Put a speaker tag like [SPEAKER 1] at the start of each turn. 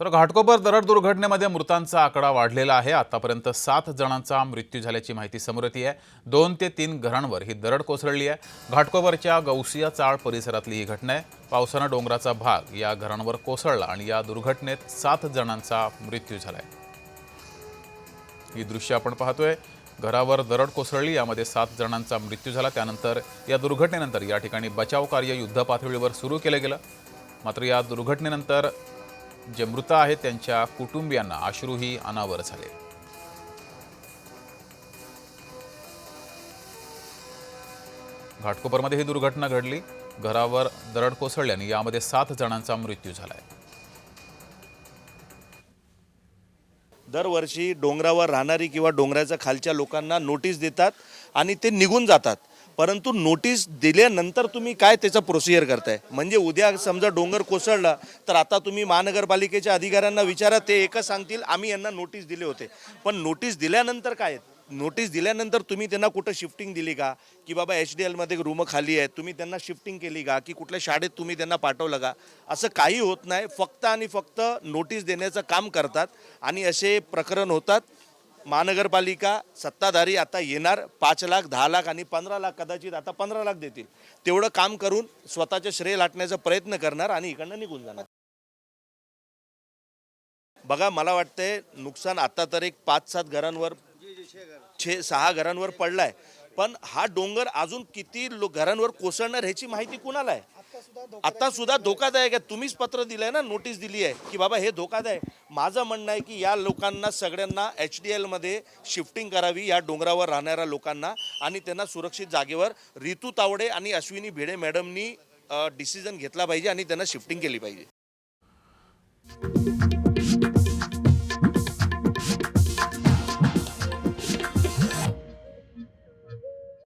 [SPEAKER 1] तर घाटकोपर दरड दुर्घटनेमध्ये मृतांचा आकडा वाढलेला आहे। आतापर्यंत 7 जणांचा मृत्यू झाल्याची माहिती समोर येते आहे। 2 ते 3 घरांवर ही दरड कोसळली आहे। घाटकोपरच्या गौसिया चाळ परिसरातली ही घटना आहे। पावसाने डोंगराचा भाग या घरांवर कोसळला आणि या दुर्घटनेत 7 जणांचा मृत्यू झालाय। ही दृश्य आपण पाहतोय। घरावर दरड कोसळली, यामध्ये 7 जणांचा मृत्यू झाला। त्यानंतर या दुर्घटनेनंतर या ठिकाणी बचाव कार्य युद्धपातळीवर सुरू केलं गेलं। मात्र या दुर्घटनेनंतर जे मृत आहेत त्यांच्या कुटुंबियांना अश्रूही अनावर झाले। घाटकोपरमध्ये ही दुर्घटना घडली। घरावर दरड कोसळल्याने यामध्ये 7 जणांचा मृत्यू झालाय।
[SPEAKER 2] दरवर्षी डोंगरावर राहणारी किंवा डोंगराच्या खालच्या लोकांना नोटीस देतात आणि ते निघून जातात। परंतु नोटीस दिल्यानंतर तुम्ही काय त्याचा प्रोसिजर करताय? म्हणजे उद्या समजा डोंगर कोसळला तर आता तुम्ही महानगरपालिकेच्या अधिकाऱ्यांना विचारा, ते एकच सांगतील आम्ही यांना नोटीस दिले होते। पण नोटीस दिल्यानंतर काय? नोटीस दिल्यानंतर तुम्ही त्यांना कुठं शिफ्टिंग दिली का? की बाबा HDL मध्ये रूम खाली आहेत, तुम्ही त्यांना शिफ्टिंग केली का? की कुठल्या शाळेत तुम्ही त्यांना पाठवलं का? असं काही होत नाही। फक्त आणि फक्त नोटीस देण्याचं काम करतात आणि असे प्रकरण होतात। महानगरपालिका सत्ताधारी आता येणार 5 लाख 10 लाख आणि 15 लाख, कदाचित आता 15 लाख देतील, तेवढं काम करून स्वतःचे श्रेय लाटण्याचा प्रयत्न करणार आणि इकडनं निघून जाणार। बघा, मला वाटतंय नुकसान आता तर एक 5-7 घरांवर 6 घरांवर पडलाय, पण हा डोंगर अजून किती घरांवर कोसळणार ह्याची माहिती कुणाला आहे? आता सुद्धा धोकादायक आहे। तुम्हीच पत्र दिलंय ना, नोटीस दिली आहे की बाबा हे धोकादायक। माझं म्हणणं आहे की या लोकांना सगळ्यांना HDL मध्ये शिफ्टिंग करावी, या डोंगरावर राहणाऱ्या लोकांना, आणि त्यांना सुरक्षित जागेवर रितू तावडे आणि अश्विनी भिडे मॅडमनी डिसिजन घेतला पाहिजे आणि त्यांना शिफ्टिंग केली पाहिजे।